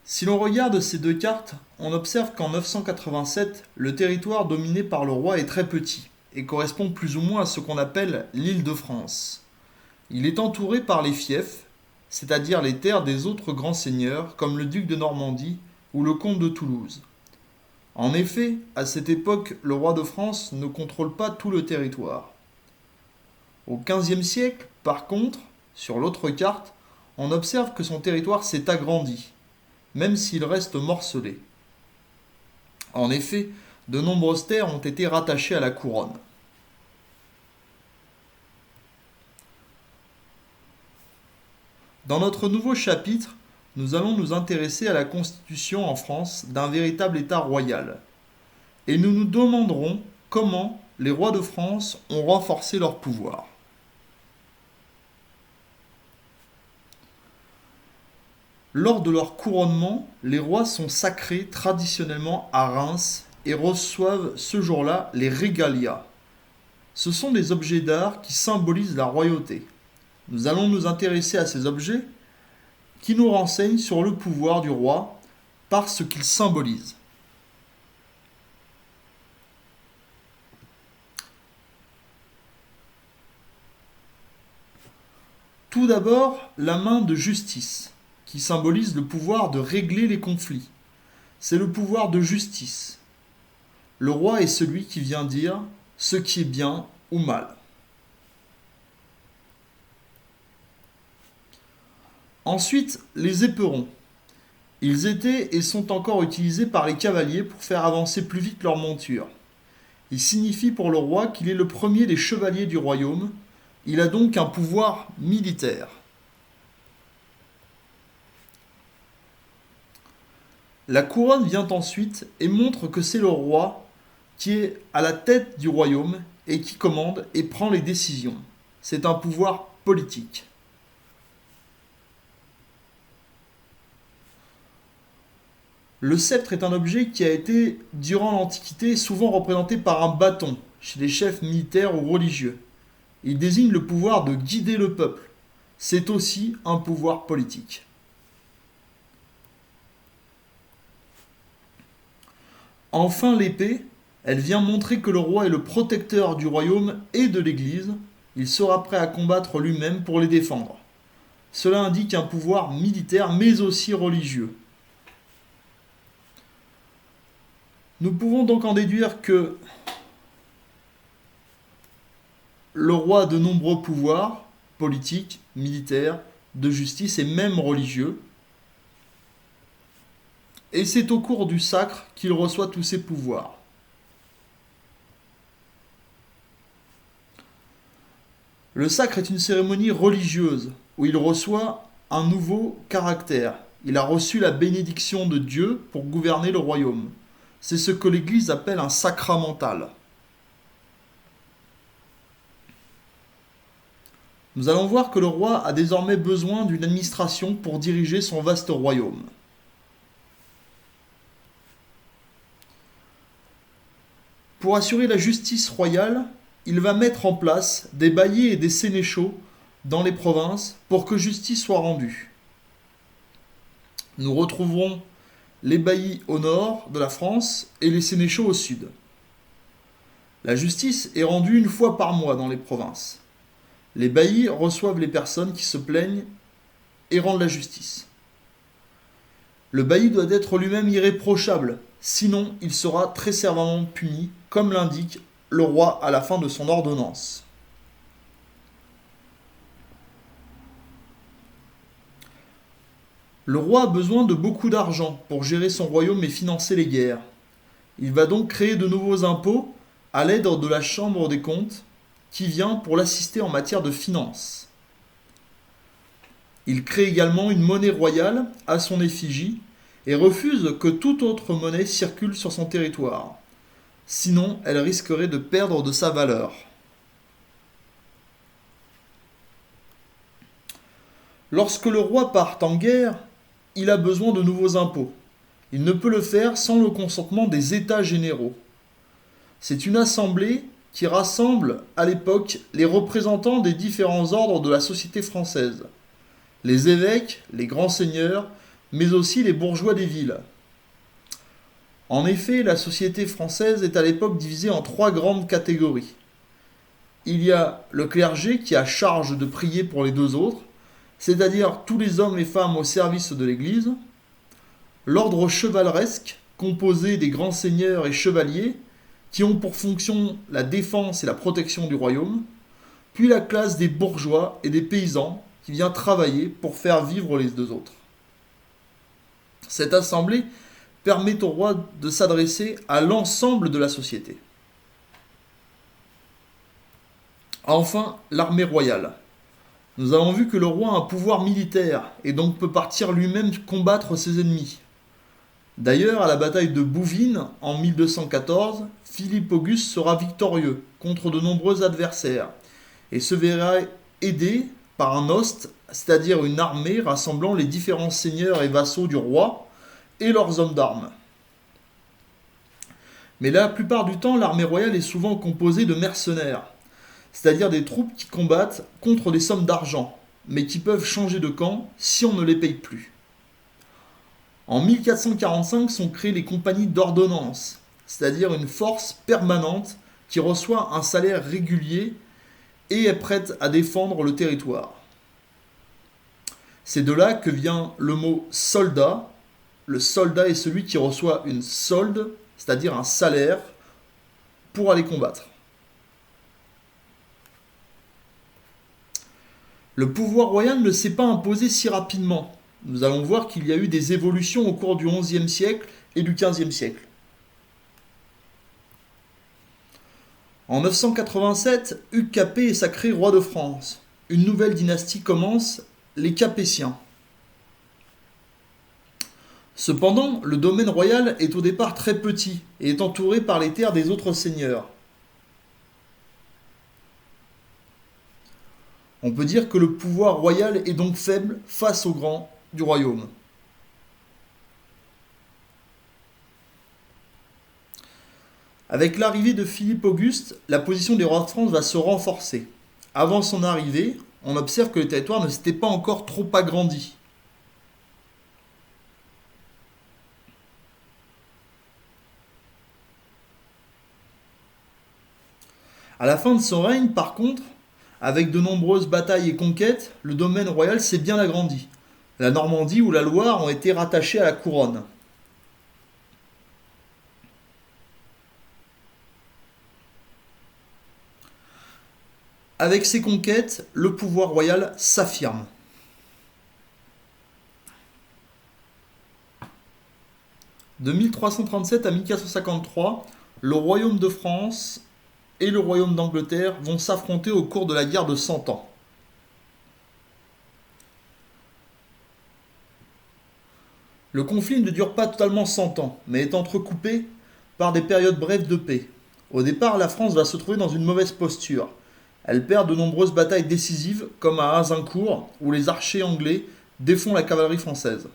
Si l'on regarde ces deux cartes, on observe qu'en 987, le territoire dominé par le roi est très petit et correspond plus ou moins à ce qu'on appelle l'île de France. Il est entouré par les fiefs, c'est-à-dire les terres des autres grands seigneurs comme le duc de Normandie ou le comte de Toulouse. En effet, à cette époque, le roi de France ne contrôle pas tout le territoire. Au XVe siècle, par contre, sur l'autre carte, on observe que son territoire s'est agrandi, même s'il reste morcelé. En effet, de nombreuses terres ont été rattachées à la couronne. Dans notre nouveau chapitre, nous allons nous intéresser à la constitution en France d'un véritable État royal. Et nous nous demanderons comment les rois de France ont renforcé leur pouvoir. Lors de leur couronnement, les rois sont sacrés traditionnellement à Reims et reçoivent ce jour-là les régalias. Ce sont des objets d'art qui symbolisent la royauté. Nous allons nous intéresser à ces objets qui nous renseignent sur le pouvoir du roi par ce qu'ils symbolisent. Tout d'abord, la main de justice, qui symbolise le pouvoir de régler les conflits. C'est le pouvoir de justice. Le roi est celui qui vient dire ce qui est bien ou mal. Ensuite, les éperons. Ils étaient et sont encore utilisés par les cavaliers pour faire avancer plus vite leur monture. Ils signifient pour le roi qu'il est le premier des chevaliers du royaume. Il a donc un pouvoir militaire. La couronne vient ensuite et montre que c'est le roi qui est à la tête du royaume et qui commande et prend les décisions. C'est un pouvoir politique. Le sceptre est un objet qui a été, durant l'Antiquité, souvent représenté par un bâton chez les chefs militaires ou religieux. Il désigne le pouvoir de guider le peuple. C'est aussi un pouvoir politique. Enfin, l'épée, elle vient montrer que le roi est le protecteur du royaume et de l'Église. Il sera prêt à combattre lui-même pour les défendre. Cela indique un pouvoir militaire mais aussi religieux. Nous pouvons donc en déduire que le roi a de nombreux pouvoirs, politiques, militaires, de justice et même religieux. Et c'est au cours du sacre qu'il reçoit tous ses pouvoirs. Le sacre est une cérémonie religieuse où il reçoit un nouveau caractère. Il a reçu la bénédiction de Dieu pour gouverner le royaume. C'est ce que l'Église appelle un sacramental. Nous allons voir que le roi a désormais besoin d'une administration pour diriger son vaste royaume. Pour assurer la justice royale, il va mettre en place des baillis et des sénéchaux dans les provinces pour que justice soit rendue. Nous retrouverons les baillis au nord de la France et les sénéchaux au sud. La justice est rendue une fois par mois dans les provinces. Les baillis reçoivent les personnes qui se plaignent et rendent la justice. Le bailli doit être lui-même irréprochable, sinon il sera très sévèrement puni, comme l'indique le roi à la fin de son ordonnance. Le roi a besoin de beaucoup d'argent pour gérer son royaume et financer les guerres. Il va donc créer de nouveaux impôts à l'aide de la Chambre des comptes qui vient pour l'assister en matière de finances. Il crée également une monnaie royale à son effigie et refuse que toute autre monnaie circule sur son territoire. Sinon, elle risquerait de perdre de sa valeur. Lorsque le roi part en guerre, il a besoin de nouveaux impôts. Il ne peut le faire sans le consentement des États généraux. C'est une assemblée qui rassemble à l'époque les représentants des différents ordres de la société française. Les évêques, les grands seigneurs, mais aussi les bourgeois des villes. En effet, la société française est à l'époque divisée en trois grandes catégories. Il y a le clergé qui a charge de prier pour les deux autres, c'est-à-dire tous les hommes et femmes au service de l'Église, l'ordre chevaleresque, composé des grands seigneurs et chevaliers, qui ont pour fonction la défense et la protection du royaume, puis la classe des bourgeois et des paysans, qui vient travailler pour faire vivre les deux autres. Cette assemblée permet au roi de s'adresser à l'ensemble de la société. Enfin, l'armée royale. Nous avons vu que le roi a un pouvoir militaire et donc peut partir lui-même combattre ses ennemis. D'ailleurs, à la bataille de Bouvines, en 1214, Philippe Auguste sera victorieux contre de nombreux adversaires et se verra aidé par un host, c'est-à-dire une armée rassemblant les différents seigneurs et vassaux du roi et leurs hommes d'armes. Mais la plupart du temps, l'armée royale est souvent composée de mercenaires, c'est-à-dire des troupes qui combattent contre des sommes d'argent, mais qui peuvent changer de camp si on ne les paye plus. En 1445 sont créées les compagnies d'ordonnance, c'est-à-dire une force permanente qui reçoit un salaire régulier et est prête à défendre le territoire. C'est de là que vient le mot soldat. Le soldat est celui qui reçoit une solde, c'est-à-dire un salaire, pour aller combattre. Le pouvoir royal ne s'est pas imposé si rapidement. Nous allons voir qu'il y a eu des évolutions au cours du XIe siècle et du XVe siècle. En 987, Hugues Capet est sacré roi de France. Une nouvelle dynastie commence, les Capétiens. Cependant, le domaine royal est au départ très petit et est entouré par les terres des autres seigneurs. On peut dire que le pouvoir royal est donc faible face aux grands du royaume. Avec l'arrivée de Philippe Auguste, la position des rois de France va se renforcer. Avant son arrivée, on observe que le territoire ne s'était pas encore trop agrandi. À la fin de son règne, par contre, avec de nombreuses batailles et conquêtes, le domaine royal s'est bien agrandi. La Normandie ou la Loire ont été rattachées à la couronne. Avec ces conquêtes, le pouvoir royal s'affirme. De 1337 à 1453, le royaume de France et le royaume d'Angleterre vont s'affronter au cours de la guerre de 100 ans. Le conflit ne dure pas totalement 100 ans, mais est entrecoupé par des périodes brèves de paix. Au départ, la France va se trouver dans une mauvaise posture. Elle perd de nombreuses batailles décisives, comme à Azincourt, où les archers anglais défont la cavalerie française.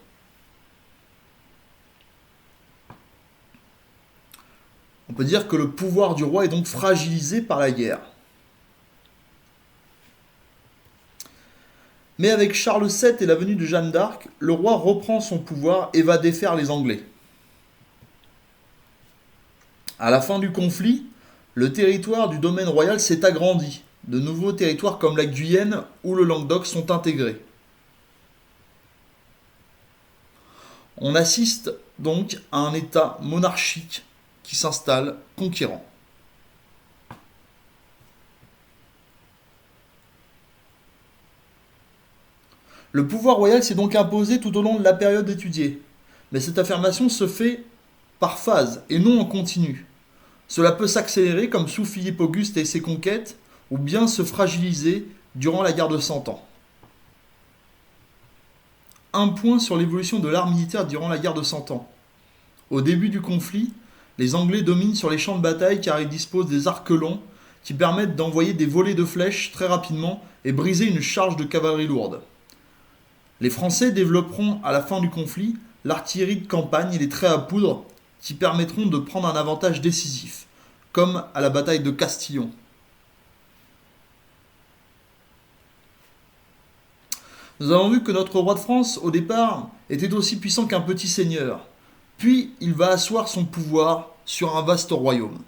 On peut dire que le pouvoir du roi est donc fragilisé par la guerre. Mais avec Charles VII et la venue de Jeanne d'Arc, le roi reprend son pouvoir et va défaire les Anglais. À la fin du conflit, le territoire du domaine royal s'est agrandi. De nouveaux territoires comme la Guyenne ou le Languedoc sont intégrés. On assiste donc à un État monarchique qui s'installe conquérant. Le pouvoir royal s'est donc imposé tout au long de la période étudiée, mais cette affirmation se fait par phase et non en continu. Cela peut s'accélérer comme sous Philippe Auguste et ses conquêtes, ou bien se fragiliser durant la guerre de 100 ans. Un point sur l'évolution de l'art militaire durant la guerre de 100 ans. Au début du conflit, les Anglais dominent sur les champs de bataille car ils disposent des arcs longs qui permettent d'envoyer des volées de flèches très rapidement et briser une charge de cavalerie lourde. Les Français développeront à la fin du conflit l'artillerie de campagne et les traits à poudre qui permettront de prendre un avantage décisif, comme à la bataille de Castillon. Nous avons vu que notre roi de France, au départ, était aussi puissant qu'un petit seigneur. Puis il va asseoir son pouvoir sur un vaste royaume.